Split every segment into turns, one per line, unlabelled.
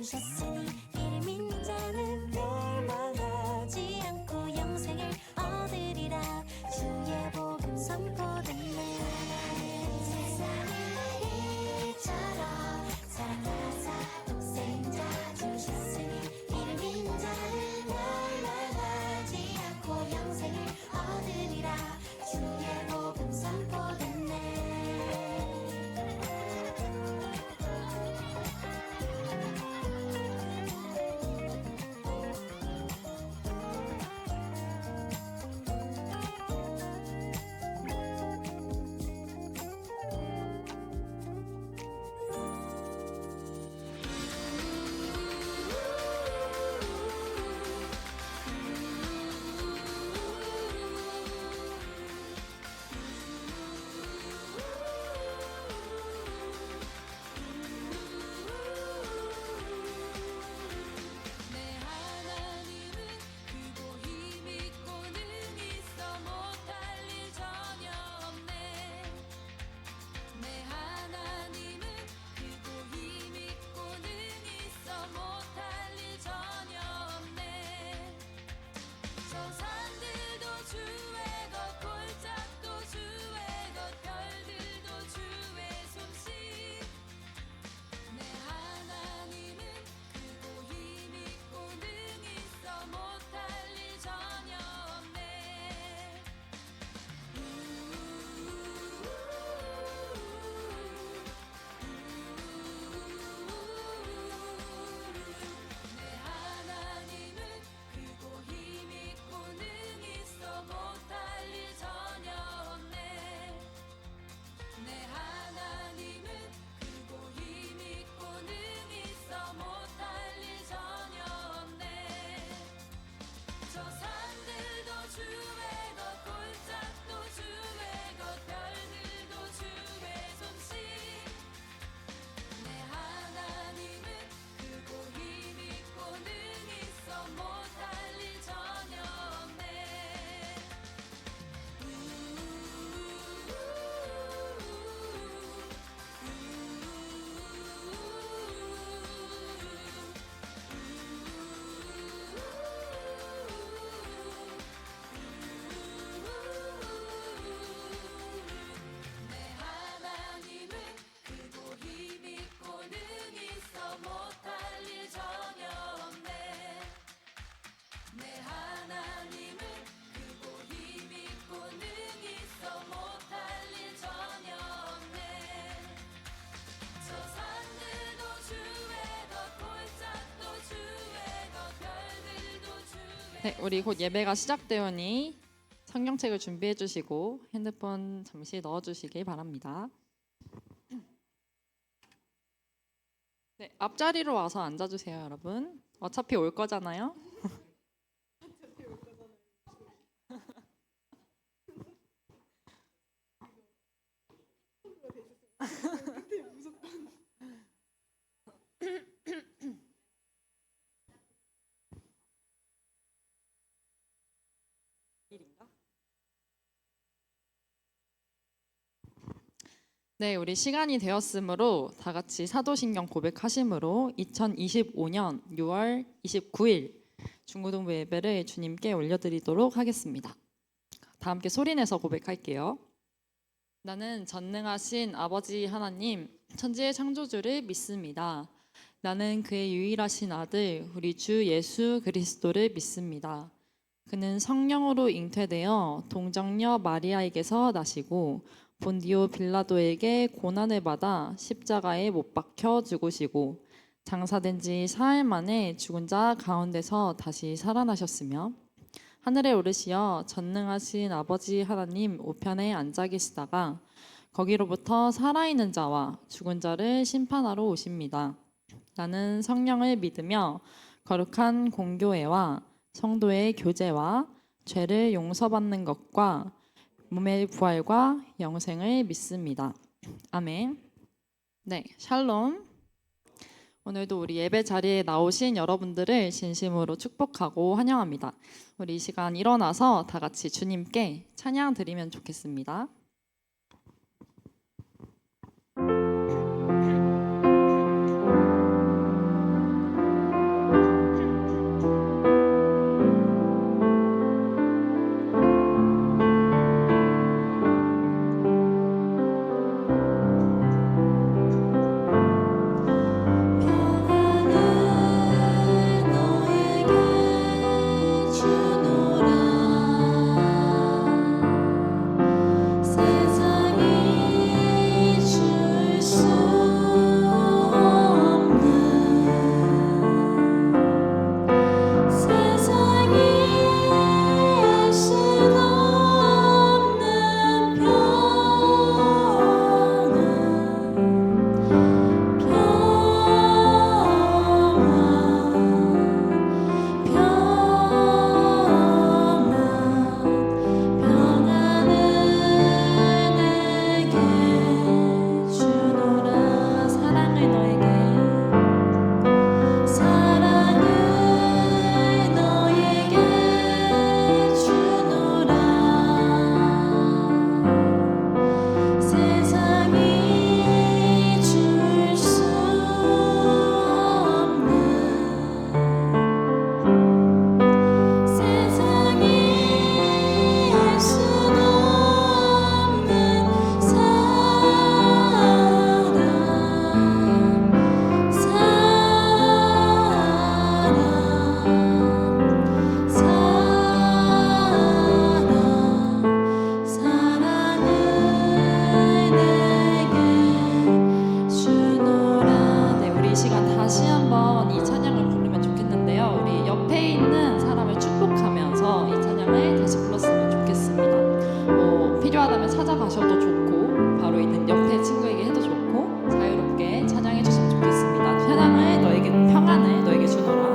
주셨으니 이를 믿는 자는 멸망하지 않고 영생을 얻으리라. 주의 복음 선포됐네. 세상을 이처럼 사랑하사 독생자 주셨으니 이를 믿는 자는 멸망하지 않고 영생을 얻으리라. 주의 복음 선포됐네.
네, 우리 곧 예배가 시작되오니 성경책을 준비해 주시고 핸드폰 잠시 넣어 주시기 바랍니다. 네, 앞자리로 와서 앉아 주세요, 여러분. 어차피 올 거잖아요. 네, 우리 시간이 되었으므로 다 같이 사도신경 고백하심으로 2025년 6월 29일 중고등부 예배를 주님께 올려드리도록 하겠습니다. 다 함께 소리내서 고백할게요. 나는 전능하신 아버지 하나님, 천지의 창조주를 믿습니다. 나는 그의 유일하신 아들, 우리 주 예수 그리스도를 믿습니다. 그는 성령으로 잉태되어 동정녀 마리아에게서 나시고 본디오 빌라도에게 고난을 받아 십자가에 못 박혀 죽으시고 장사된 지 사흘 만에 죽은 자 가운데서 다시 살아나셨으며 하늘에 오르시어 전능하신 아버지 하나님 우편에 앉아 계시다가 거기로부터 살아있는 자와 죽은 자를 심판하러 오십니다. 나는 성령을 믿으며 거룩한 공교회와 성도의 교제와 죄를 용서받는 것과 몸의 부활과 영생을 믿습니다. 아멘. 네, 샬롬. 오늘도 우리 예배 자리에 나오신 여러분들을 진심으로 축복하고 환영합니다. 우리 이 시간 일어나서 다 같이 주님께 찬양 드리면 좋겠습니다. 찬양을 찾아가셔도 좋고 바로 있는 옆에 친구에게 해도 좋고 자유롭게 찬양해 주시면 좋겠습니다. 찬양을 너에게 평안을 너에게 주노라.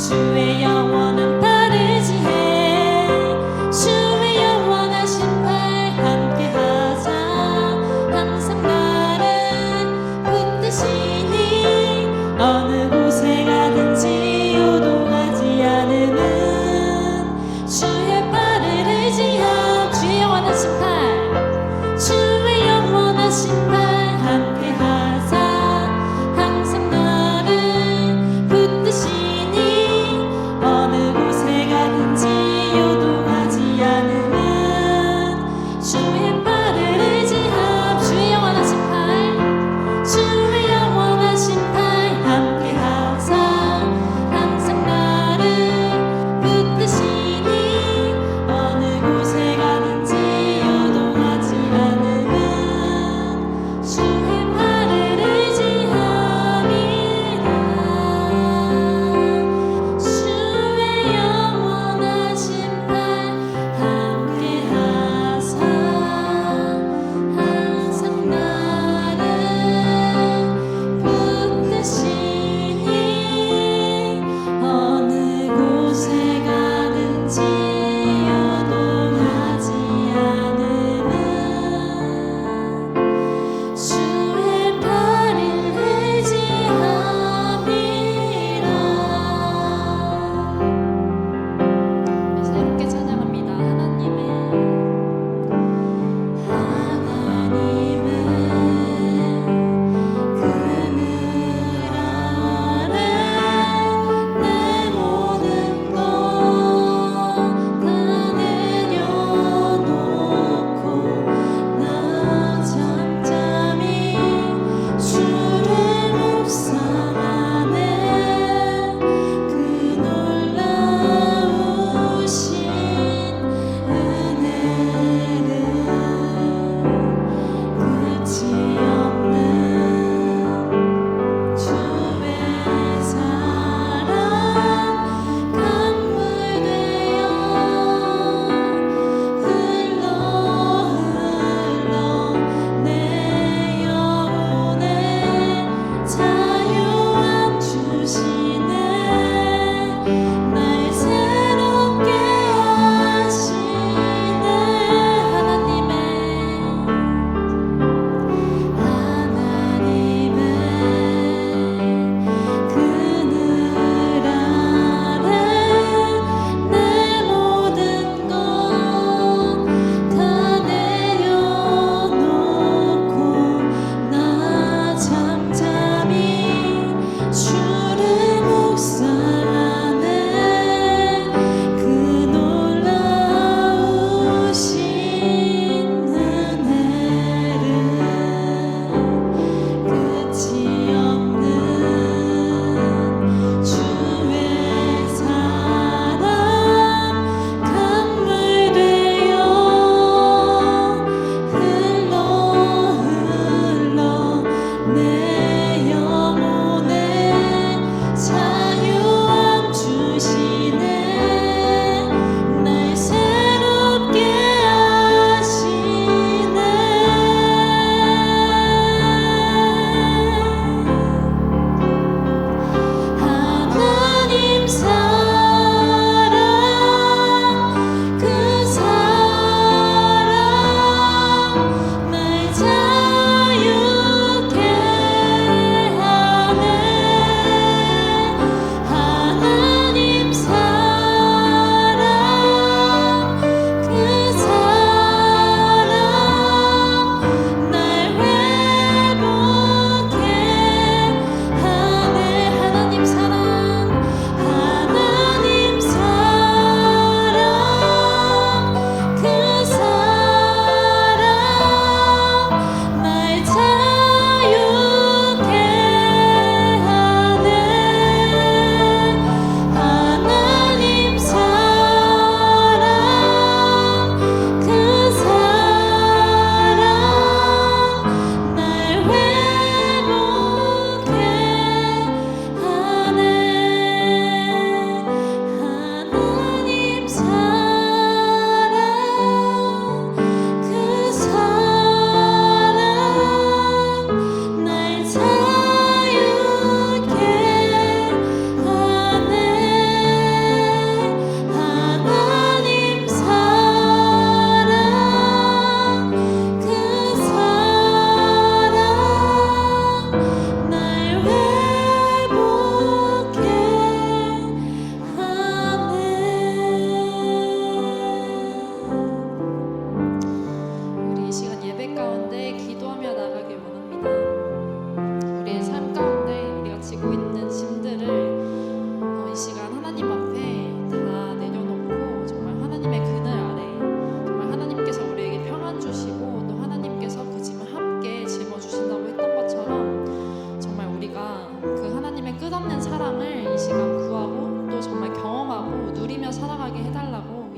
주의 영원한 발을 지해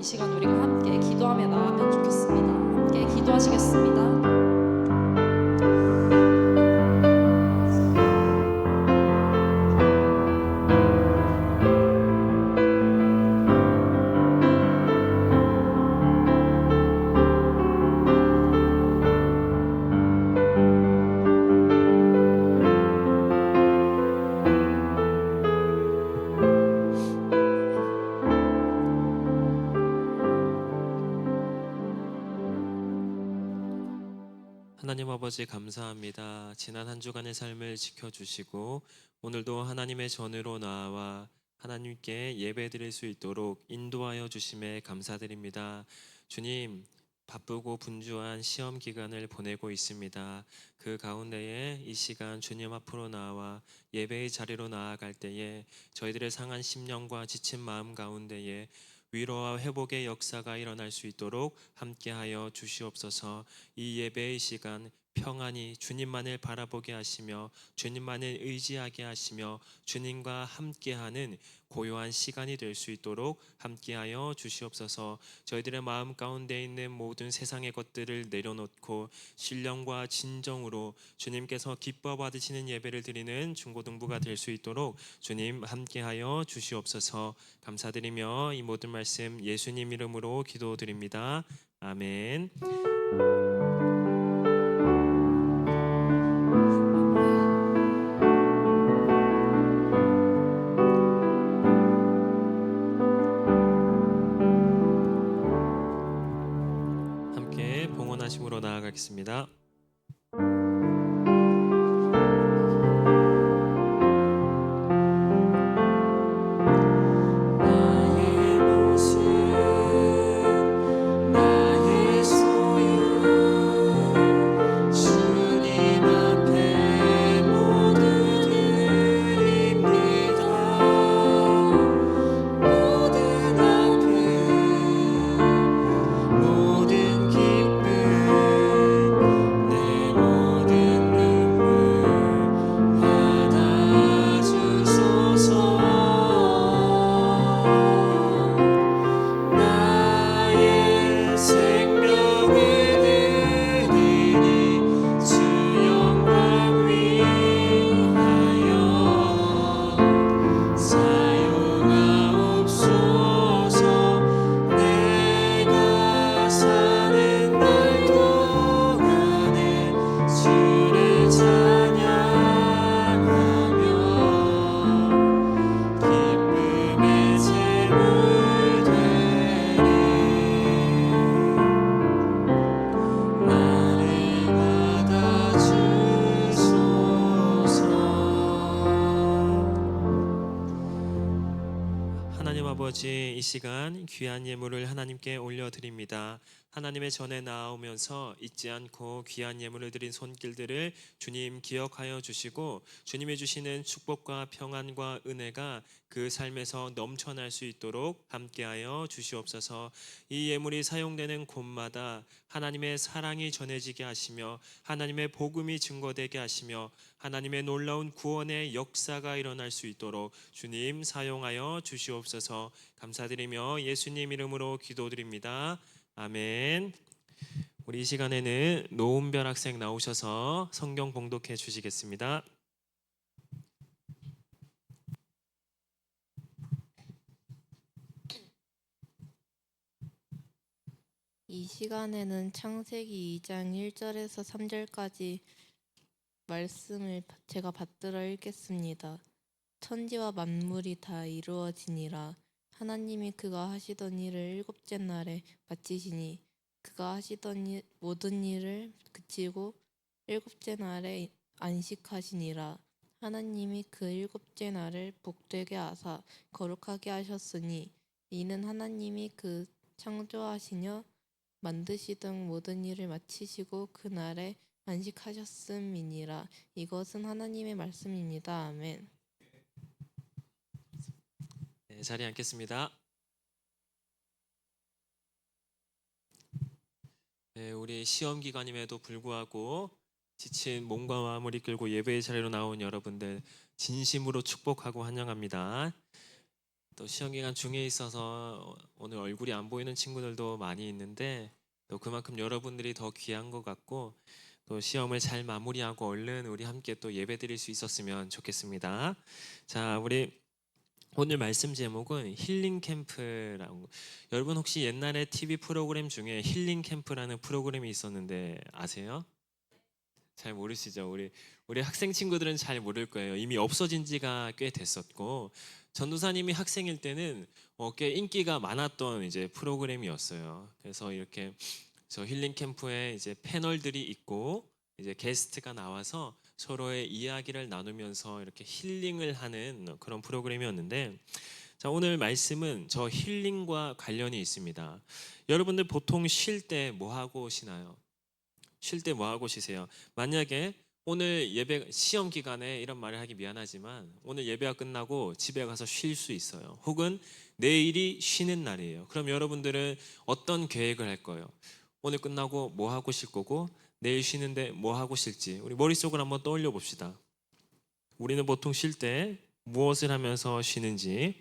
이 시간 우리가 함께 기도하며 나가면 좋겠습니다. 함께 기도하시겠습니다.
하나님 아버지 감사합니다. 지난 한 주간의 삶을 지켜주시고 오늘도 하나님의 전으로 나와 하나님께 예배드릴 수 있도록 인도하여 주심에 감사드립니다. 주님, 바쁘고 분주한 시험 기간을 보내고 있습니다. 그 가운데에 이 시간 주님 앞으로 나와 예배의 자리로 나아갈 때에 저희들의 상한 심령과 지친 마음 가운데에 위로와 회복의 역사가 일어날 수 있도록 함께하여 주시옵소서. 이 예배의 시간 평안히 주님만을 바라보게 하시며 주님만을 의지하게 하시며 주님과 함께하는 고요한 시간이 될 수 있도록 함께하여 주시옵소서. 저희들의 마음 가운데 있는 모든 세상의 것들을 내려놓고 신령과 진정으로 주님께서 기뻐 받으시는 예배를 드리는 중고등부가 될 수 있도록 주님 함께하여 주시옵소서. 감사드리며 이 모든 말씀 예수님 이름으로 기도드립니다. 아멘. 함께 봉헌하심으로 나아가겠습니다. 나의 모습 나의 소유 주님 앞에 모두 드립니다. 모든 아픔 모든 기쁨 내 모든 눈물 받아주소서. 나의 생명을 드리니 주 영광 위하여 사용하옵소서. 내가 사는 날 동안에 주를 찬양하며 기쁨의 제물 되리. 나를 받아주소서. 하나님 아버지, 이 시간 귀한 예물을 하나님께 올려드립니다. 하나님의 전에 나아오면서 잊지 않고 귀한 예물을 드린 손길들을 주님 기억하여 주시고 주님이 주시는 축복과 평안과 은혜가 그 삶에서 넘쳐날 수 있도록 함께하여 주시옵소서. 이 예물이 사용되는 곳마다 하나님의 사랑이 전해지게 하시며 하나님의 복음이 증거되게 하시며 하나님의 놀라운 구원의 역사가 일어날 수 있도록 주님 사용하여 주시옵소서. 감사드리며 예수님 이름으로 기도드립니다. 아멘. 우리 이 시간에는 노은별 학생 나오셔서 성경 봉독해 주시겠습니다.
이 시간에는 창세기 2장 1절에서 3절까지 말씀을 제가 받들어 읽겠습니다. 천지와 만물이 다 이루어지니라. 하나님이 그가 하시던 일을 일곱째 날에 마치시니 그가 하시던 모든 일을 그치고 일곱째 날에 안식하시니라. 하나님이 그 일곱째 날을 복되게 하사 거룩하게 하셨으니 이는 하나님이 그 창조하시며 만드시던 모든 일을 마치시고 그 날에 안식하셨음이니라. 이것은 하나님의 말씀입니다. 아멘.
네, 자리에 앉겠습니다. 네, 우리 시험 기간임에도 불구하고 지친 몸과 마음을 이끌고 예배의 자리로 나온 여러분들 진심으로 축복하고 환영합니다. 또 시험 기간 중에 있어서 오늘 얼굴이 안 보이는 친구들도 많이 있는데 또 그만큼 여러분들이 더 귀한 것 같고 또 시험을 잘 마무리하고 얼른 우리 함께 또 예배드릴 수 있었으면 좋겠습니다. 자, 우리 오늘 말씀 제목은 힐링 캠프라고. 여러분 혹시 옛날에 TV 프로그램 중에 힐링 캠프라는 프로그램이 있었는데 아세요? 잘 모르시죠? 우리 학생 친구들은 잘 모를 거예요. 이미 없어진 지가 꽤 됐었고 전도사님이 학생일 때는 꽤 인기가 많았던 이제 프로그램이었어요. 그래서 이렇게 저 힐링 캠프에 이제 패널들이 있고 이제 게스트가 나와서 서로의 이야기를 나누면서 이렇게 힐링을 하는 그런 프로그램이었는데 자, 오늘 말씀은 저 힐링과 관련이 있습니다. 여러분들 보통 쉴 때 뭐 하고 쉬나요? 쉴 때 뭐 하고 쉬세요? 만약에 오늘 예배 시험 기간에 이런 말을 하기 미안하지만 오늘 예배가 끝나고 집에 가서 쉴 수 있어요. 혹은 내일이 쉬는 날이에요. 그럼 여러분들은 어떤 계획을 할 거예요? 오늘 끝나고 뭐 하고 쉴 거고 내일 쉬는데 뭐 하고 쉴지 우리 머릿속으로 한번 떠올려 봅시다. 우리는 보통 쉴 때 무엇을 하면서 쉬는지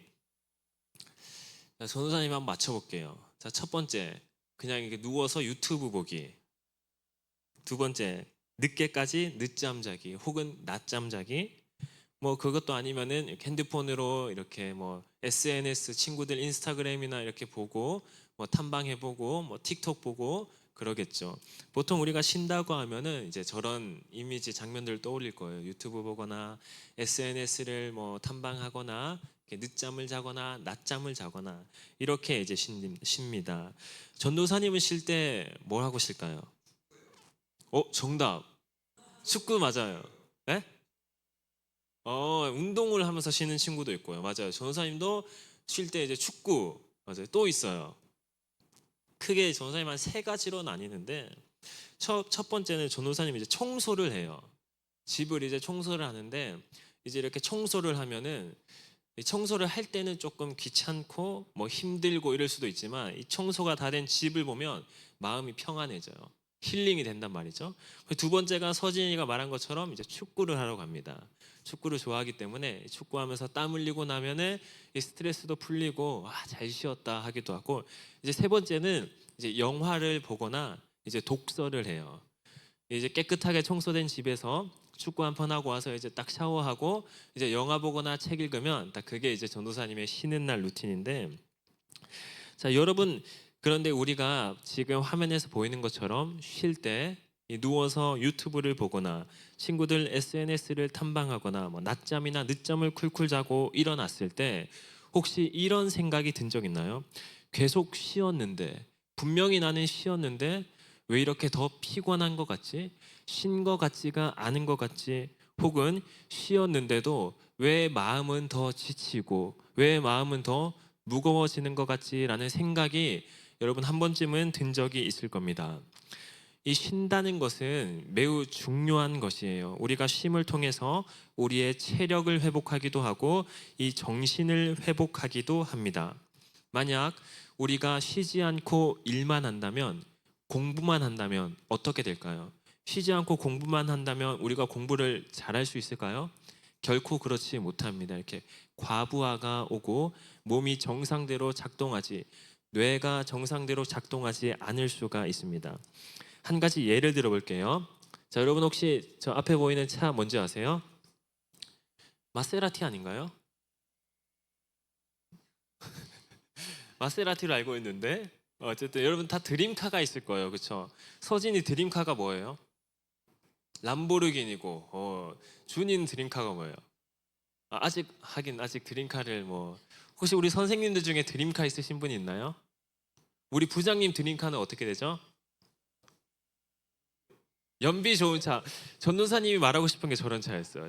전도사님 한번 맞춰볼게요. 자, 첫 번째 그냥 이렇게 누워서 유튜브 보기. 두 번째 늦게까지 늦잠 자기 혹은 낮잠 자기. 뭐 그것도 아니면은 핸드폰으로 이렇게 뭐 SNS 친구들 인스타그램이나 이렇게 보고 뭐 탐방해보고 뭐 틱톡 보고 그러겠죠. 보통 우리가 쉰다고 하면은 이제 저런 이미지 장면들 떠올릴 거예요. 유튜브 보거나 SNS를 뭐 탐방하거나 늦잠을 자거나 낮잠을 자거나 이렇게 이제 쉽니다. 전도사님은 쉴 때 뭘 하고 쉴까요? 정답. 축구 맞아요. 네? 운동을 하면서 쉬는 친구도 있고요. 맞아요. 전도사님도 쉴 때 이제 축구 맞아요. 또 있어요. 크게 전도사님 한 세 가지로 나뉘는데 첫 번째는 전도사님이 이제 청소를 해요. 집을 이제 청소를 하는데 이제 이렇게 청소를 하면은 이 청소를 할 때는 조금 귀찮고 뭐 힘들고 이럴 수도 있지만 이 청소가 다 된 집을 보면 마음이 평안해져요. 힐링이 된단 말이죠. 두 번째가 서진이가 말한 것처럼 이제 축구를 하러 갑니다. 축구를 좋아하기 때문에 축구하면서 땀 흘리고 나면은 이 스트레스도 풀리고 잘 쉬었다 하기도 하고 이제 세 번째는 이제 영화를 보거나 이제 독서를 해요. 이제 깨끗하게 청소된 집에서 축구 한 판 하고 와서 이제 딱 샤워하고 이제 영화 보거나 책 읽으면 딱 그게 이제 전도사님의 쉬는 날 루틴인데 자, 여러분 그런데 우리가 지금 화면에서 보이는 것처럼 쉴 때 누워서 유튜브를 보거나 친구들 SNS를 탐방하거나 뭐 낮잠이나 늦잠을 쿨쿨 자고 일어났을 때 혹시 이런 생각이 든 적 있나요? 계속 쉬었는데 분명히 나는 쉬었는데 왜 이렇게 더 피곤한 것 같지? 쉰 것 같지가 않은 것 같지? 혹은 쉬었는데도 왜 마음은 더 지치고 왜 마음은 더 무거워지는 것 같지라는 생각이 여러분 한 번쯤은 든 적이 있을 겁니다. 이 쉰다는 것은 매우 중요한 것이에요. 우리가 쉼을 통해서 우리의 체력을 회복하기도 하고 이 정신을 회복하기도 합니다. 만약 우리가 쉬지 않고 일만 한다면 공부만 한다면 어떻게 될까요? 쉬지 않고 공부만 한다면 우리가 공부를 잘할 수 있을까요? 결코 그렇지 못합니다. 이렇게 과부하가 오고 몸이 정상대로 작동하지 뇌가 정상대로 작동하지 않을 수가 있습니다. 한 가지 예를 들어 볼게요. 자, 여러분 혹시 저 앞에 보이는 차 뭔지 아세요? 마세라티 아닌가요? 마세라티로 알고 있는데 어쨌든 여러분 다 드림카가 있을 거예요. 그렇죠? 서진이 드림카가 뭐예요? 람보르기니고 준이는 드림카가 뭐예요? 아직 드림카를 뭐 혹시 우리 선생님들 중에 드림카 있으신 분 있나요? 우리 부장님 드림카는 어떻게 되죠? 연비 좋은 차. 전도사님이 말하고 싶은 게 저런 차였어요.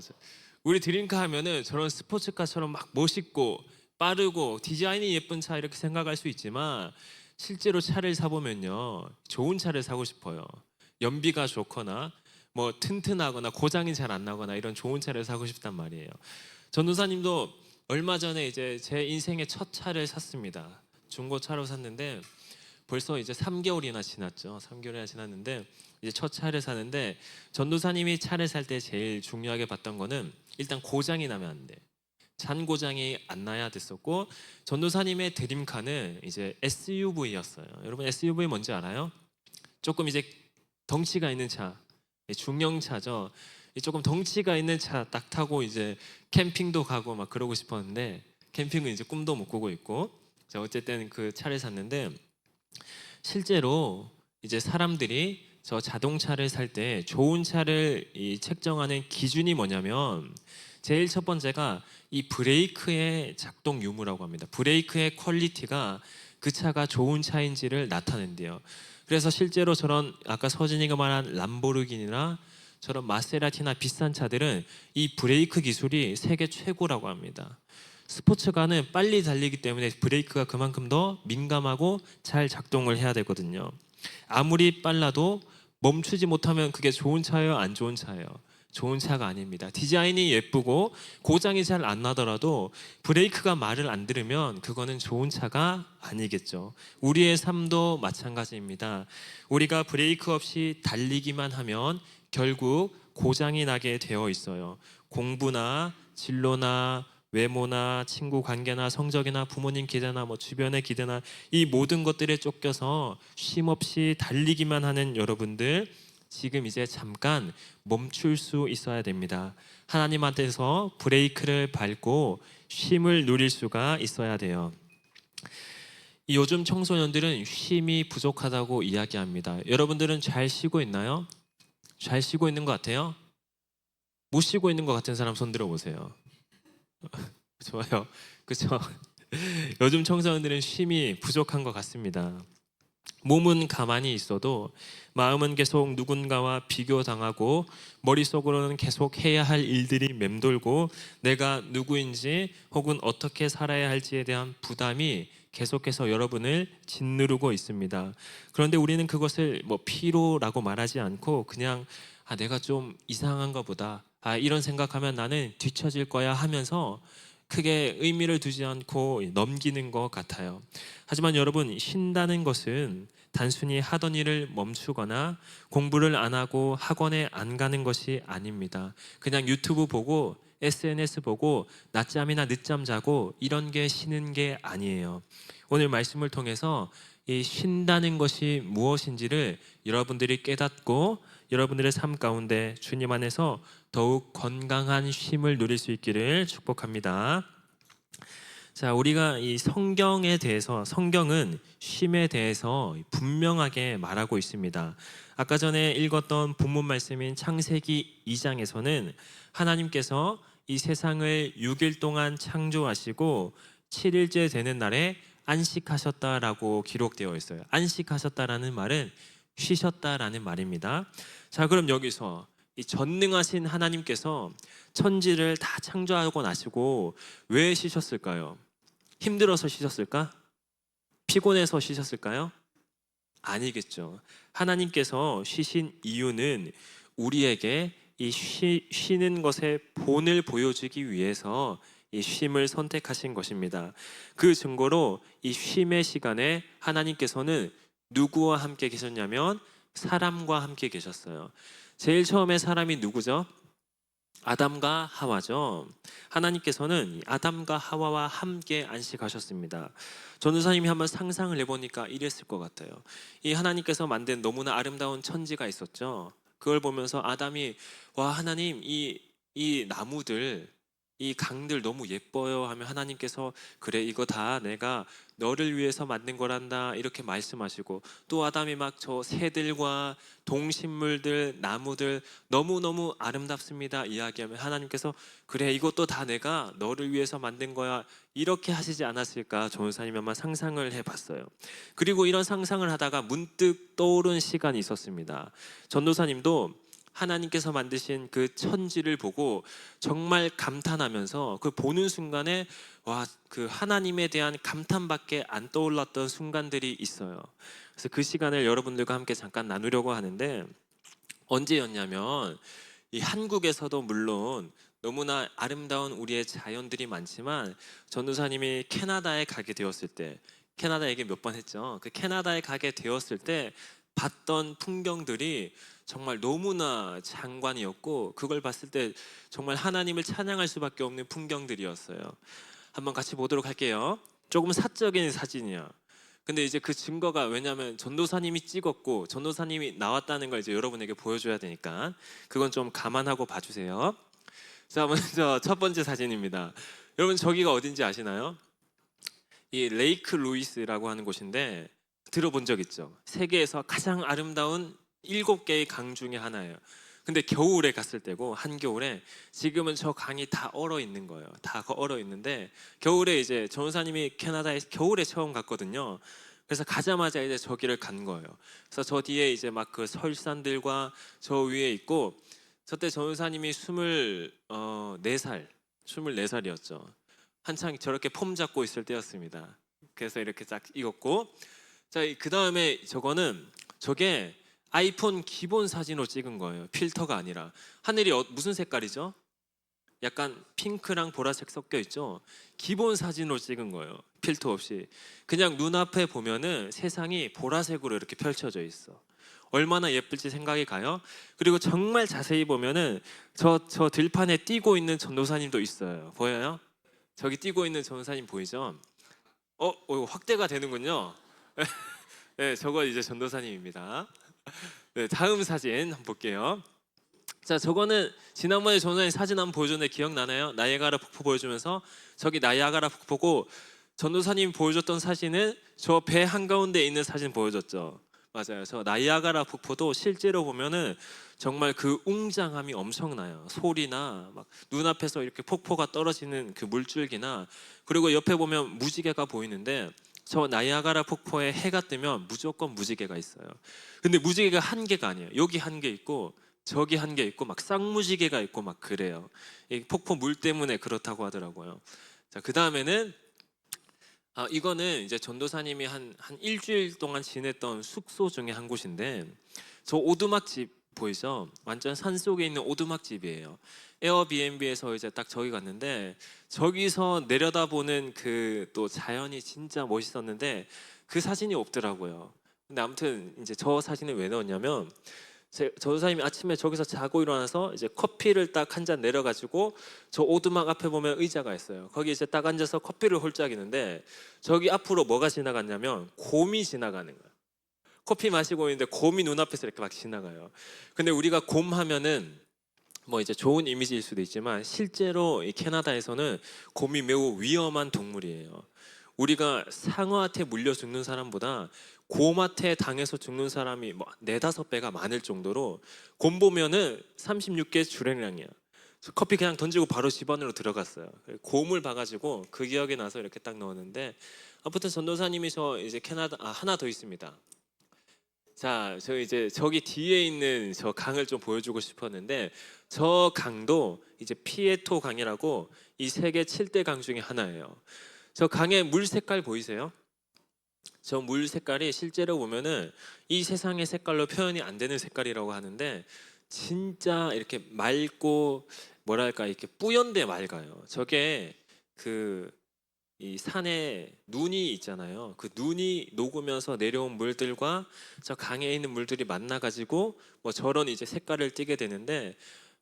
우리 드림카 하면은 저런 스포츠카처럼 막 멋있고 빠르고 디자인이 예쁜 차 이렇게 생각할 수 있지만 실제로 차를 사보면요 좋은 차를 사고 싶어요. 연비가 좋거나 뭐 튼튼하거나 고장이 잘 안 나거나 이런 좋은 차를 사고 싶단 말이에요. 전도사님도 얼마 전에 이제 제 인생의 첫 차를 샀습니다. 중고차로 샀는데 벌써 이제 3개월이나 지났죠. 3개월이나 지났는데 이제 첫 차를 사는데 전도사님이 차를 살 때 제일 중요하게 봤던 거는 일단 고장이 나면 안 돼. 잔고장이 안 나야 됐었고 전도사님의 드림카는 이제 SUV였어요. 여러분 SUV 뭔지 알아요? 조금 이제 덩치가 있는 차, 중형차죠. 조금 덩치가 있는 차 딱 타고 이제 캠핑도 가고 막 그러고 싶었는데 캠핑은 이제 꿈도 못 꾸고 있고 자 어쨌든 그 차를 샀는데 실제로 이제 사람들이 저 자동차를 살 때 좋은 차를 책정하는 기준이 뭐냐면 제일 첫 번째가 이 브레이크의 작동 유무라고 합니다. 브레이크의 퀄리티가 그 차가 좋은 차인지를 나타낸대요. 그래서 실제로 저런 아까 서진이가 말한 람보르기니나 저런 마세라티나 비싼 차들은 이 브레이크 기술이 세계 최고라고 합니다. 스포츠카는 빨리 달리기 때문에 브레이크가 그만큼 더 민감하고 잘 작동을 해야 되거든요. 아무리 빨라도 멈추지 못하면 그게 좋은 차예요, 안 좋은 차예요? 좋은 차가 아닙니다. 디자인이 예쁘고 고장이 잘 안 나더라도 브레이크가 말을 안 들으면 그거는 좋은 차가 아니겠죠. 우리의 삶도 마찬가지입니다. 우리가 브레이크 없이 달리기만 하면 결국 고장이 나게 되어 있어요. 공부나 진로나 외모나 친구 관계나 성적이나 부모님 기대나 뭐 주변의 기대나 이 모든 것들에 쫓겨서 쉼없이 달리기만 하는 여러분들 지금 이제 잠깐 멈출 수 있어야 됩니다. 하나님한테서 브레이크를 밟고 쉼을 누릴 수가 있어야 돼요. 요즘 청소년들은 쉼이 부족하다고 이야기합니다. 여러분들은 잘 쉬고 있나요? 잘 쉬고 있는 것 같아요? 못 쉬고 있는 것 같은 사람 손 들어보세요. 좋아요. 그렇죠? 요즘 청소년들은 쉼이 부족한 것 같습니다. 몸은 가만히 있어도 마음은 계속 누군가와 비교당하고 머릿속으로는 계속 해야 할 일들이 맴돌고 내가 누구인지 혹은 어떻게 살아야 할지에 대한 부담이 계속해서 여러분을 짓누르고 있습니다. 그런데 우리는 그것을 뭐 피로라고 말하지 않고 그냥 내가 좀 이상한가 보다. 이런 생각하면 나는 뒤처질 거야 하면서 크게 의미를 두지 않고 넘기는 것 같아요. 하지만 여러분, 쉰다는 것은 단순히 하던 일을 멈추거나 공부를 안 하고 학원에 안 가는 것이 아닙니다. 그냥 유튜브 보고 SNS 보고 낮잠이나 늦잠 자고 이런 게 쉬는 게 아니에요. 오늘 말씀을 통해서 이 쉰다는 것이 무엇인지를 여러분들이 깨닫고 여러분들의 삶 가운데 주님 안에서 더욱 건강한 쉼을 누릴 수 있기를 축복합니다. 자, 우리가 이 성경에 대해서 성경은 쉼에 대해서 분명하게 말하고 있습니다. 아까 전에 읽었던 본문 말씀인 창세기 2장에서는 하나님께서 이 세상을 6일 동안 창조하시고 7일째 되는 날에 안식하셨다라고 기록되어 있어요. 안식하셨다라는 말은 쉬셨다라는 말입니다. 자, 그럼 여기서 이 전능하신 하나님께서 천지를 다 창조하고 나시고 왜 쉬셨을까요? 힘들어서 쉬셨을까? 피곤해서 쉬셨을까요? 아니겠죠. 하나님께서 쉬신 이유는 우리에게 이 쉬는 것의 본을 보여주기 위해서 이 쉼을 선택하신 것입니다. 그 증거로 이 쉼의 시간에 하나님께서는 누구와 함께 계셨냐면 사람과 함께 계셨어요. 제일 처음에 사람이 누구죠? 아담과 하와죠. 하나님께서는 아담과 하와와 함께 안식하셨습니다. 전도사님이 한번 상상을 해보니까 이랬을 것 같아요. 이 하나님께서 만든 너무나 아름다운 천지가 있었죠. 그걸 보면서 아담이 와 하나님 이 나무들 이 강들 너무 예뻐요 하면 하나님께서 그래 이거 다 내가 너를 위해서 만든 거란다 이렇게 말씀하시고 또 아담이 막 저 새들과 동식물들 나무들 너무너무 아름답습니다 이야기하면 하나님께서 그래 이것도 다 내가 너를 위해서 만든 거야 이렇게 하시지 않았을까 전도사님이 한번 상상을 해봤어요. 그리고 이런 상상을 하다가 문득 떠오른 시간이 있었습니다. 전도사님도 하나님께서 만드신 그 천지를 보고 정말 감탄하면서 그 보는 순간에 와, 그 하나님에 대한 감탄밖에 안 떠올랐던 순간들이 있어요. 그래서 그 시간을 여러분들과 함께 잠깐 나누려고 하는데 언제였냐면 이 한국에서도 물론 너무나 아름다운 우리의 자연들이 많지만 전도사님이 캐나다에 가게 되었을 때 캐나다 얘기 몇 번 했죠. 그 캐나다에 가게 되었을 때 봤던 풍경들이 정말 너무나 장관이었고 그걸 봤을 때 정말 하나님을 찬양할 수밖에 없는 풍경들이었어요. 한번 같이 보도록 할게요. 조금 사적인 사진이야. 근데 이제 그 증거가 왜냐하면 전도사님이 찍었고 전도사님이 나왔다는 걸 이제 여러분에게 보여줘야 되니까 그건 좀 감안하고 봐주세요. 자, 먼저 첫 번째 사진입니다. 여러분 저기가 어딘지 아시나요? 이 레이크 루이스라고 하는 곳인데 들어본 적 있죠? 세계에서 가장 아름다운 7개의 강 중에 하나예요. 근데 겨울에 갔을 때고 한겨울에 지금은 저 강이 다 얼어 있는 거예요. 다 얼어 있는데 겨울에 이제 전우사님이 캐나다에 겨울에 처음 갔거든요. 그래서 가자마자 이제 저기를 간 거예요. 그래서 저 뒤에 이제 막 그 설산들과 저 위에 있고 저때 전우사님이 24살이었죠. 한창 저렇게 폼 잡고 있을 때였습니다. 그래서 이렇게 딱 익었고 자, 그 다음에 저게 아이폰 기본 사진으로 찍은 거예요. 필터가 아니라. 하늘이 무슨 색깔이죠? 약간 핑크랑 보라색 섞여 있죠. 기본 사진으로 찍은 거예요. 필터 없이. 그냥 눈앞에 보면은 세상이 보라색으로 이렇게 펼쳐져 있어. 얼마나 예쁠지 생각이 가요. 그리고 정말 자세히 보면은 저 들판에 뛰고 있는 전도사님도 있어요. 보여요? 저기 뛰고 있는 전도사님 보이죠? 이거 확대가 되는군요. 네, 저거 이제 전도사님입니다. 네, 다음 사진 한번 볼게요. 자, 저거는 지난번에 전도사님 사진 한번 보여줬는데 기억나나요? 나이아가라 폭포 보여주면서 저기 나이아가라 폭포고 전도사님이 보여줬던 사진은 저 배 한가운데 있는 사진 보여줬죠. 맞아요. 저 나이아가라 폭포도 실제로 보면은 정말 그 웅장함이 엄청나요. 소리나 막 눈앞에서 이렇게 폭포가 떨어지는 그 물줄기나 그리고 옆에 보면 무지개가 보이는데 저 나이아가라 폭포에 해가 뜨면 무조건 무지개가 있어요. 근데 무지개가 한 개가 아니에요. 여기 한 개 있고 저기 한 개 있고 막 쌍무지개가 있고 막 그래요. 이 폭포 물 때문에 그렇다고 하더라고요. 자, 그 다음에는 이거는 이제 전도사님이 한 일주일 동안 지냈던 숙소 중에 한 곳인데 저 오두막집 보이죠? 완전 산 속에 있는 오두막집이에요. 에어비앤비에서 이제 딱 저기 갔는데 저기서 내려다보는 그 또 자연이 진짜 멋있었는데 그 사진이 없더라고요. 근데 아무튼 이제 저 사진을 왜 넣었냐면 전도사님이 아침에 저기서 자고 일어나서 이제 커피를 딱 한 잔 내려가지고 저 오두막 앞에 보면 의자가 있어요. 거기 이제 딱 앉아서 커피를 홀짝이는데 저기 앞으로 뭐가 지나갔냐면 곰이 지나가는 거예요. 커피 마시고 있는데 곰이 눈앞에서 이렇게 막 지나가요. 근데 우리가 곰 하면은 뭐 이제 좋은 이미지일 수도 있지만 실제로 이 캐나다에서는 곰이 매우 위험한 동물이에요. 우리가 상어한테 물려 죽는 사람보다 곰한테 당해서 죽는 사람이 뭐 4-5배가 많을 정도로 곰 보면은 36개 주랭랑이야. 커피 그냥 던지고 바로 집 안으로 들어갔어요. 곰을 봐가지고 그 기억이 나서 이렇게 딱 넣었는데 아무튼 전도사님이 저 이제 캐나다 하나 더 있습니다. 자, 저 이제 저기 뒤에 있는 저 강을 좀 보여주고 싶었는데 저 강도 이제 피에토 강이라고 이 세계 7대 강 중에 하나예요. 저 강의 물 색깔 보이세요? 저 물 색깔이 실제로 보면은 이 세상의 색깔로 표현이 안 되는 색깔이라고 하는데 진짜 이렇게 맑고 뭐랄까 이렇게 뿌연데 맑아요. 저게 이 산에 눈이 있잖아요. 그 눈이 녹으면서 내려온 물들과 저 강에 있는 물들이 만나가지고 뭐 저런 이제 색깔을 띠게 되는데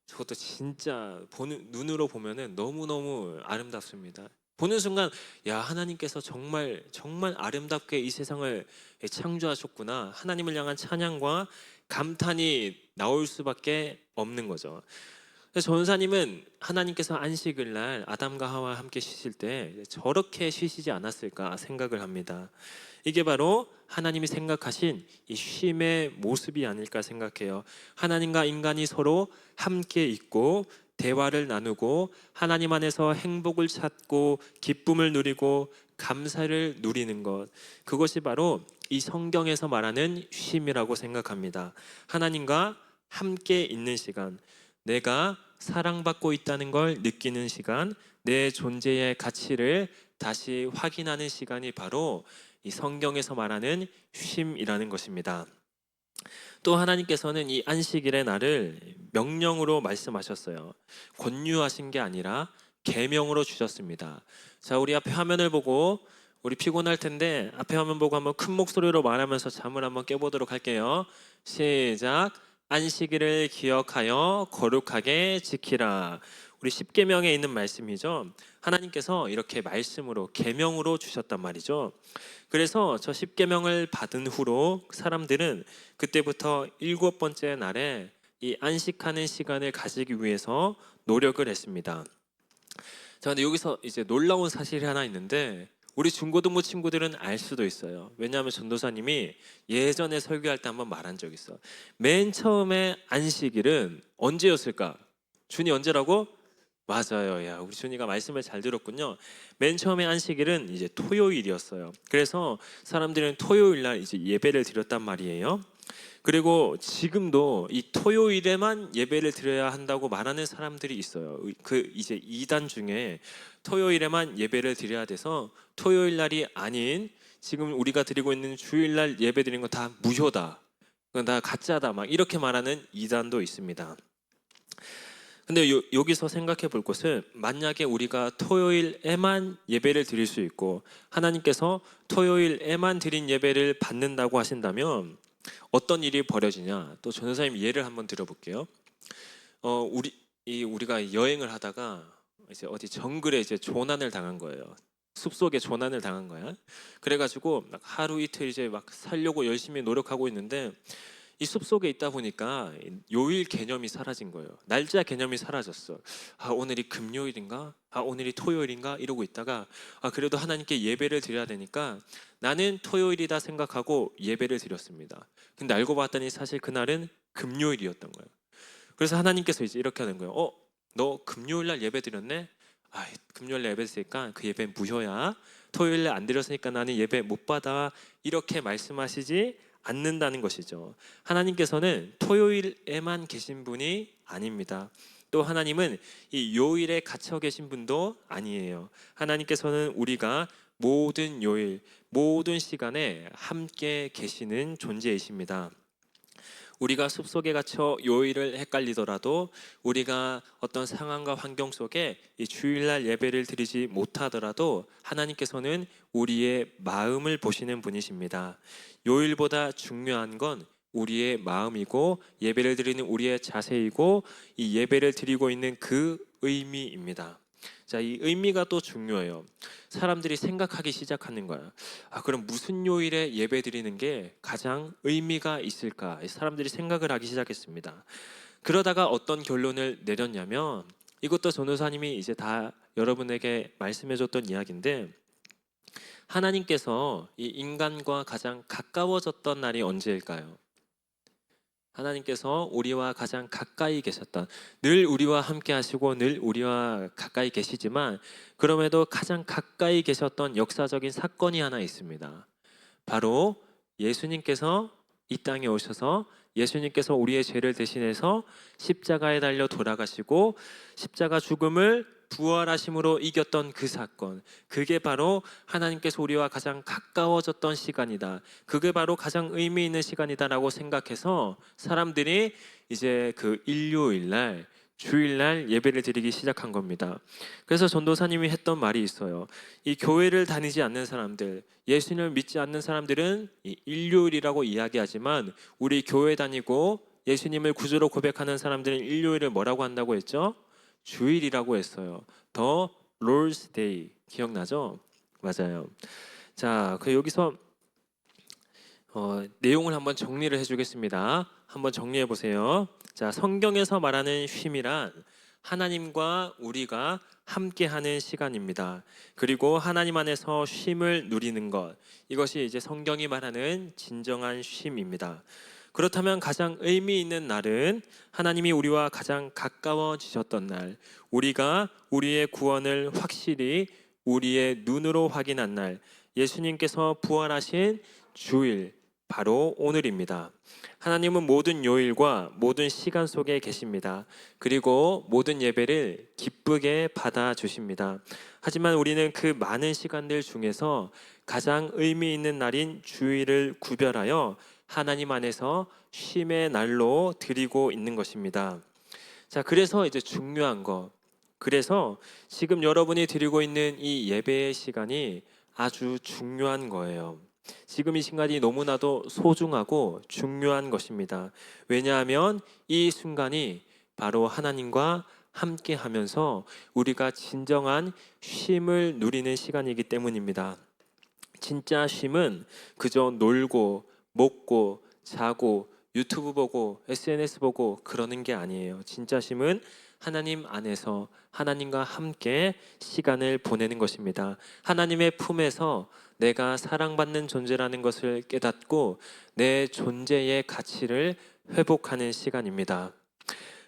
저것도 진짜 눈으로 보면은 너무너무 아름답습니다. 보는 순간 야, 하나님께서 정말 정말 아름답게 이 세상을 창조하셨구나. 하나님을 향한 찬양과 감탄이 나올 수밖에 없는 거죠. 그래서 전사님은 하나님께서 안식일 날 아담과 하와 함께 쉬실 때 저렇게 쉬시지 않았을까 생각을 합니다. 이게 바로 하나님이 생각하신 이 쉼의 모습이 아닐까 생각해요. 하나님과 인간이 서로 함께 있고 대화를 나누고 하나님 안에서 행복을 찾고 기쁨을 누리고 감사를 누리는 것, 그것이 바로 이 성경에서 말하는 쉼이라고 생각합니다. 하나님과 함께 있는 시간, 내가 사랑받고 있다는 걸 느끼는 시간, 내 존재의 가치를 다시 확인하는 시간이 바로 이 성경에서 말하는 쉼이라는 것입니다. 또 하나님께서는 이 안식일의 날을 명령으로 말씀하셨어요. 권유하신 게 아니라 계명으로 주셨습니다. 자, 우리 앞에 화면을 보고 우리 피곤할 텐데 앞에 화면 보고 한번 큰 목소리로 말하면서 잠을 한번 깨보도록 할게요. 시작. 안식일을 기억하여 거룩하게 지키라. 우리 십계명에 있는 말씀이죠. 하나님께서 이렇게 말씀으로 계명으로 주셨단 말이죠. 그래서 저 십계명을 받은 후로 사람들은 그때부터 7번째 날에 이 안식하는 시간을 가지기 위해서 노력을 했습니다. 자, 근데 여기서 이제 놀라운 사실이 하나 있는데 우리 중고등부 친구들은 알 수도 있어요. 왜냐하면 전도사님이 예전에 설교할 때 한번 말한 적이 있어. 맨 처음에 안식일은 언제였을까? 준이 언제라고? 맞아요. 야, 우리 준이가 말씀을 잘 들었군요. 맨 처음에 안식일은 이제 토요일이었어요. 그래서 사람들은 토요일 날 이제 예배를 드렸단 말이에요. 그리고 지금도 이 토요일에만 예배를 드려야 한다고 말하는 사람들이 있어요. 그 이제 이단 중에 토요일에만 예배를 드려야 돼서 토요일 날이 아닌 지금 우리가 드리고 있는 주일 날 예배 드리는 거 다 무효다. 다 가짜다. 막 이렇게 말하는 이단도 있습니다. 근데 여기서 생각해 볼 것은 만약에 우리가 토요일에만 예배를 드릴 수 있고 하나님께서 토요일에만 드린 예배를 받는다고 하신다면 어떤 일이 벌어지냐? 또 전도사님 예를 한번 들어볼게요. 우리가 여행을 하다가 이제 어디 정글에 이제 조난을 당한 거예요. 숲속에 조난을 당한 거야. 그래가지고 막 하루 이틀 이제 막 살려고 열심히 노력하고 있는데 이 숲속에 있다 보니까 요일 개념이 사라진 거예요. 날짜 개념이 사라졌어. 아, 오늘이 금요일인가? 아, 오늘이 토요일인가? 이러고 있다가 그래도 하나님께 예배를 드려야 되니까 나는 토요일이다 생각하고 예배를 드렸습니다. 근데 알고 봤더니 사실 그날은 금요일이었던 거예요. 그래서 하나님께서 이제 이렇게 하는 거예요. 너 금요일 날 예배 드렸네? 금요일 날 예배 드리니까 그 예배 무효야. 토요일 날 안 드렸으니까 나는 예배 못 받아. 이렇게 말씀하시지 않는다는 것이죠. 하나님께서는 토요일에만 계신 분이 아닙니다. 또 하나님은 이 요일에 갇혀 계신 분도 아니에요. 하나님께서는 우리가 모든 요일, 모든 시간에 함께 계시는 존재이십니다. 우리가 숲속에 갇혀 요일을 헷갈리더라도 우리가 어떤 상황과 환경 속에 이 주일날 예배를 드리지 못하더라도 하나님께서는 우리의 마음을 보시는 분이십니다. 요일보다 중요한 건 우리의 마음이고 예배를 드리는 우리의 자세이고 이 예배를 드리고 있는 그 의미입니다. 자, 이 의미가 또 중요해요. 사람들이 생각하기 시작하는 거야. 그럼 무슨 요일에 예배 드리는 게 가장 의미가 있을까? 사람들이 생각을 하기 시작했습니다. 그러다가 어떤 결론을 내렸냐면 이것도 전도사님이 이제 다 여러분에게 말씀해줬던 이야기인데 하나님께서 이 인간과 가장 가까워졌던 날이 언제일까요? 하나님께서 우리와 가장 가까이 계셨던, 늘 우리와 함께 하시고 늘 우리와 가까이 계시지만 그럼에도 가장 가까이 계셨던 역사적인 사건이 하나 있습니다. 바로 예수님께서 이 땅에 오셔서 예수님께서 우리의 죄를 대신해서 십자가에 달려 돌아가시고 십자가 죽음을 부활하심으로 이겼던 그 사건, 그게 바로 하나님께서 우리와 가장 가까워졌던 시간이다. 그게 바로 가장 의미 있는 시간이다라고 생각해서 사람들이 이제 그 일요일날, 주일날 예배를 드리기 시작한 겁니다. 그래서 전도사님이 했던 말이 있어요. 이 교회를 다니지 않는 사람들, 예수님을 믿지 않는 사람들은 이 일요일이라고 이야기하지만 우리 교회 다니고 예수님을 구주로 고백하는 사람들은 일요일을 뭐라고 한다고 했죠? 주일이라고 했어요. The Lord's Day 기억나죠? 맞아요. 자, 여기서 내용을 한번 정리를 해주겠습니다. 한번 정리해 보세요. 자, 성경에서 말하는 쉼이란 하나님과 우리가 함께하는 시간입니다. 그리고 하나님 안에서 쉼을 누리는 것, 이것이 이제 성경이 말하는 진정한 쉼입니다. 그렇다면 가장 의미 있는 날은 하나님이 우리와 가장 가까워지셨던 날, 우리가 우리의 구원을 확실히 우리의 눈으로 확인한 날, 예수님께서 부활하신 주일, 바로 오늘입니다. 하나님은 모든 요일과 모든 시간 속에 계십니다. 그리고 모든 예배를 기쁘게 받아주십니다. 하지만 우리는 그 많은 시간들 중에서 가장 의미 있는 날인 주일을 구별하여 하나님 안에서 쉼의 날로 드리고 있는 것입니다. 자, 그래서 이제 중요한 거, 그래서 지금 여러분이 드리고 있는 이 예배의 시간이 아주 중요한 거예요. 지금 이 순간이 너무나도 소중하고 중요한 것입니다. 왜냐하면 이 순간이 바로 하나님과 함께 하면서 우리가 진정한 쉼을 누리는 시간이기 때문입니다. 진짜 쉼은 그저 놀고 먹고 자고 유튜브 보고 SNS 보고 그러는 게 아니에요. 진짜 쉼은 하나님 안에서 하나님과 함께 시간을 보내는 것입니다. 하나님의 품에서 내가 사랑받는 존재라는 것을 깨닫고 내 존재의 가치를 회복하는 시간입니다.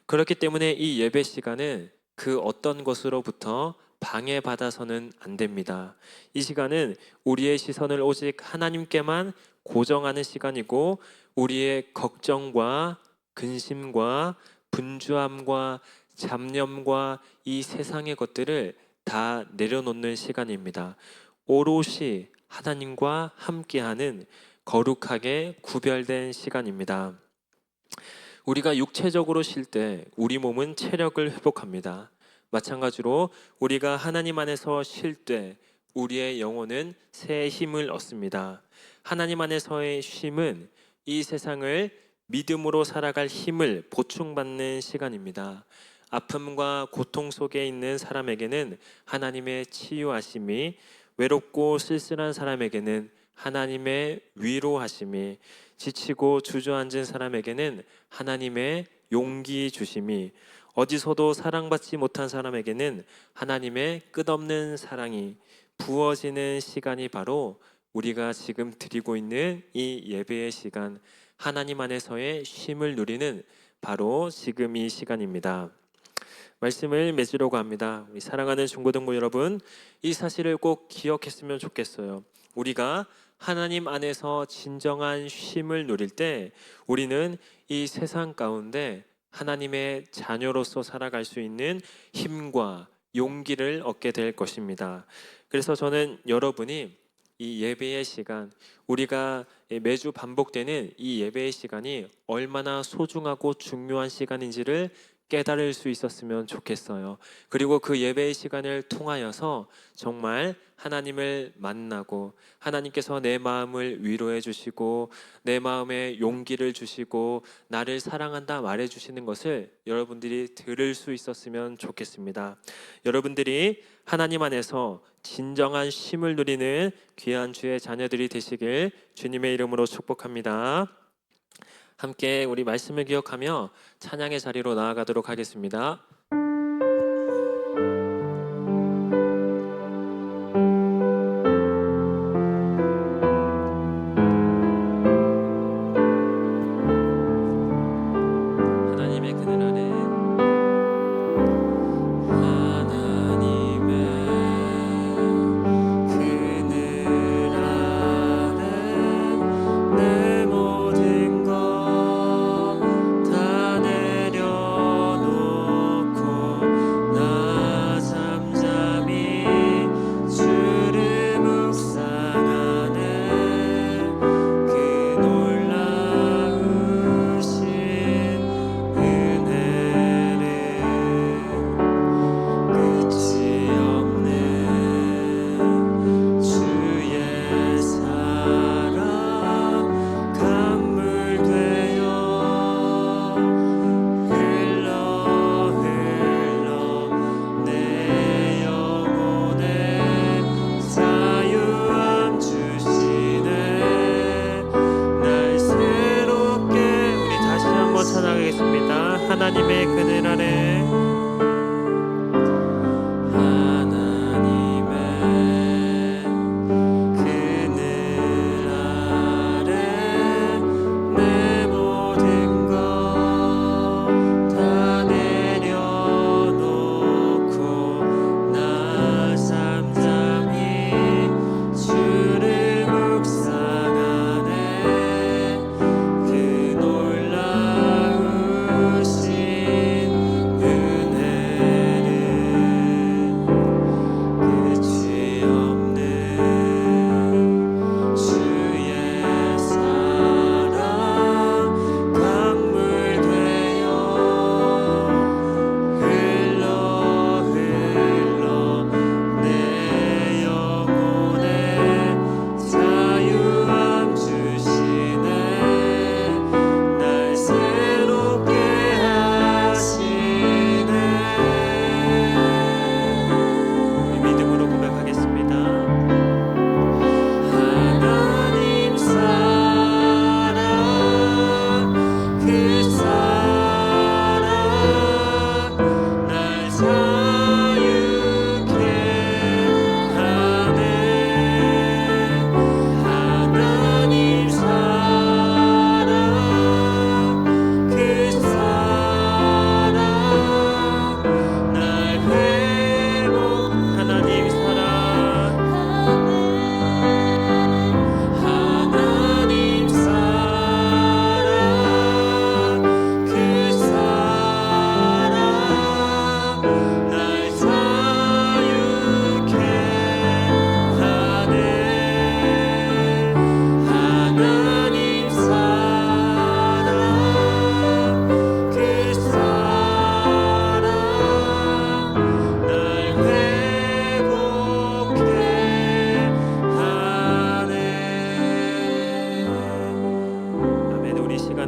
그렇기 때문에 이 예배 시간은 그 어떤 것으로부터 방해받아서는 안 됩니다. 이 시간은 우리의 시선을 오직 하나님께만 고정하는 시간이고 우리의 걱정과 근심과 분주함과 잡념과 이 세상의 것들을 다 내려놓는 시간입니다. 오롯이 하나님과 함께하는 거룩하게 구별된 시간입니다. 우리가 육체적으로 쉴 때 우리 몸은 체력을 회복합니다. 마찬가지로 우리가 하나님 안에서 쉴 때 우리의 영혼은 새 힘을 얻습니다. 하나님 안에서의 쉼은 이 세상을 믿음으로 살아갈 힘을 보충받는 시간입니다. 아픔과 고통 속에 있는 사람에게는 하나님의 치유하심이, 외롭고 쓸쓸한 사람에게는 하나님의 위로하심이, 지치고 주저앉은 사람에게는 하나님의 용기 주심이, 어디서도 사랑받지 못한 사람에게는 하나님의 끝없는 사랑이 부어지는 시간이 바로 우리가 지금 드리고 있는 이 예배의 시간, 하나님 안에서의 쉼을 누리는 바로 지금 이 시간입니다. 말씀을 맺으려고 합니다. 우리 사랑하는 중고등부 여러분, 이 사실을 꼭 기억했으면 좋겠어요. 우리가 하나님 안에서 진정한 쉼을 누릴 때 우리는 이 세상 가운데 하나님의 자녀로서 살아갈 수 있는 힘과 용기를 얻게 될 것입니다. 그래서 저는 여러분이 이 예배의 시간, 우리가 매주 반복되는 이 예배의 시간이 얼마나 소중하고 중요한 시간인지를 깨달을 수 있었으면 좋겠어요. 그리고 그 예배의 시간을 통하여서 정말 하나님을 만나고 하나님께서 내 마음을 위로해 주시고 내 마음에 용기를 주시고 나를 사랑한다 말해 주시는 것을 여러분들이 들을 수 있었으면 좋겠습니다. 여러분들이 하나님 안에서 진정한 쉼을 누리는 귀한 주의 자녀들이 되시길 주님의 이름으로 축복합니다. 함께 우리 말씀을 기억하며 찬양의 자리로 나아가도록 하겠습니다. 하나님의 그늘 아래 내 모든 것 다 내려놓고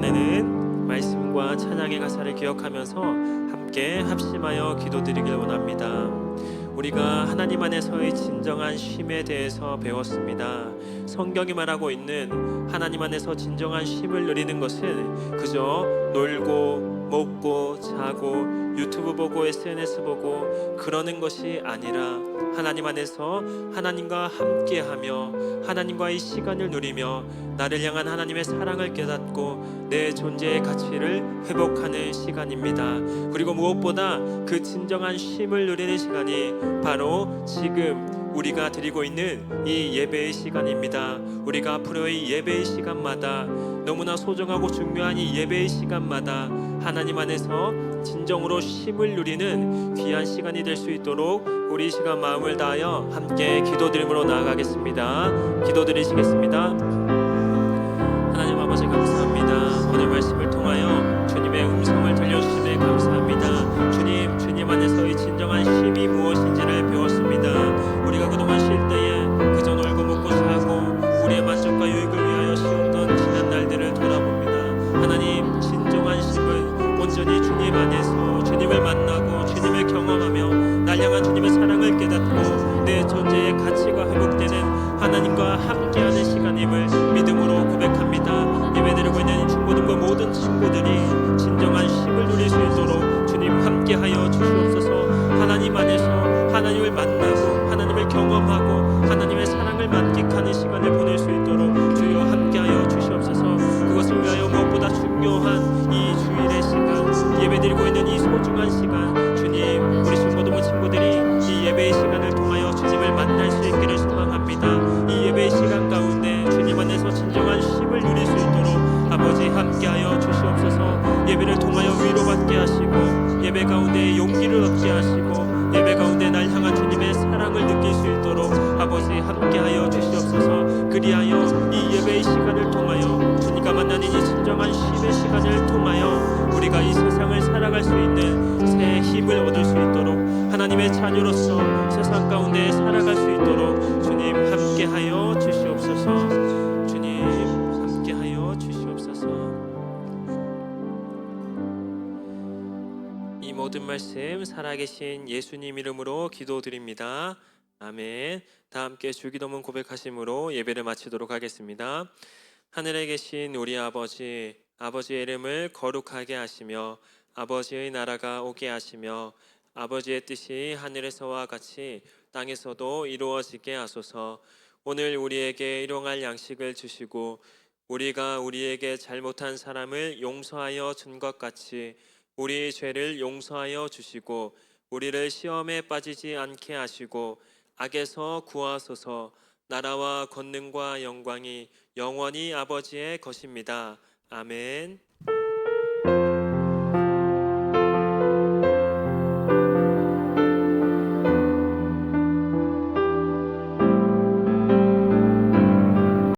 시간에는 말씀과 찬양의 가사를 기억하면서 함께 합심하여 기도드리길 원합니다. 우리가 하나님 안에서의 진정한 쉼에 대해서 배웠습니다. 성경이 말하고 있는 하나님 안에서 진정한 쉼을 누리는 것은 그저 놀고 먹고 자고 유튜브 보고 SNS 보고 그러는 것이 아니라 하나님 안에서 하나님과 함께하며 하나님과의 시간을 누리며 나를 향한 하나님의 사랑을 깨닫고 내 존재의 가치를 회복하는 시간입니다. 그리고 무엇보다 그 진정한 쉼을 누리는 시간이 바로 지금 우리가 드리고 있는 이 예배의 시간입니다. 우리가 앞으로의 예배의 시간마다 너무나 소중하고 중요한 이 예배의 시간마다 하나님 안에서 진정으로 쉼을 누리는 귀한 시간이 될 수 있도록 우리 이 시간 마음을 다하여 함께 기도드림으로 나아가겠습니다. 기도드리시겠습니다. 하나님 아버지 감사합니다. 오늘 말씀을 통하여 주님의 음성을 들려주심에 감사합니다. 주님 안에서의 진정한 쉼이 무엇인지를 배웠습니다. 우리가 그동안 쉴 때에 그저 놀고 먹고 자고 우리의 만족과 유익을 위하여 쉬었던 지난 날들을 돌아봅니다. 하나님 진정한 쉼은 온전히 주님 안에서 주님을 만나고 주님을 경험하며 날 향한 주님의 사랑을 깨닫고 내 존재의 가치가 회복되는 하나님과 함께하는 시간임을 믿음으로 고백합니다. 예배드리고 있는 중고등부 모든 친구들이 진정한 쉼을 누릴 수 있도록 주님 함께하여 주시옵소서. 하나님 안에서 하나님을 만나고 하나님을 경험하고 하나님의 사랑을 만끽하는 시간을 보낼 수 있도록 주여 함께하여 주시옵소서. 그것을 위하여 무엇보다 중요한 이 주일의 시간, 예배드리고 있는 이 소중한 시간, 주님 우리 중고등부 친구들이 이 예배의 시간을 통하여 주님을 만날 수 있기를 소망합니다. 이 예배의 시간 가운데 주님 안에서 진정한 쉼을 누릴 수 있도록 아버지 함께하여 주시옵소서. 예배를 통하여 위로받게 하시고 예배 가운데 용기를 얻게 하시고 예배 가운데 날 향한 주님의 사랑을 느낄 수 있도록 아버지 함께하여 주시옵소서. 그리하여 이 예배의 시간을 통하여 주님과 만나는 이 진정한 쉼의 시간을 통하여 우리가 이 세상을 살아갈 수 있는 새 힘을 얻을 수 있도록 하나님의 자녀로서 세상 가운데 살아갈 수 있도록 주님 함께하여 주시옵소서. 주님 함께하여 주시옵소서. 이 모든 말씀 살아계신 예수님 이름으로 기도드립니다. 아멘. 다 함께 주기도문 고백하심으로 예배를 마치도록 하겠습니다. 하늘에 계신 우리 아버지, 아버지의 이름을 거룩하게 하시며 아버지의 나라가 오게 하시며 아버지의 뜻이 하늘에서와 같이 땅에서도 이루어지게 하소서. 오늘 우리에게 일용할 양식을 주시고 우리가 우리에게 잘못한 사람을 용서하여 준 것 같이 우리의 죄를 용서하여 주시고 우리를 시험에 빠지지 않게 하시고 악에서 구하소서. 나라와 권능과 영광이 영원히 아버지의 것입니다. 아멘.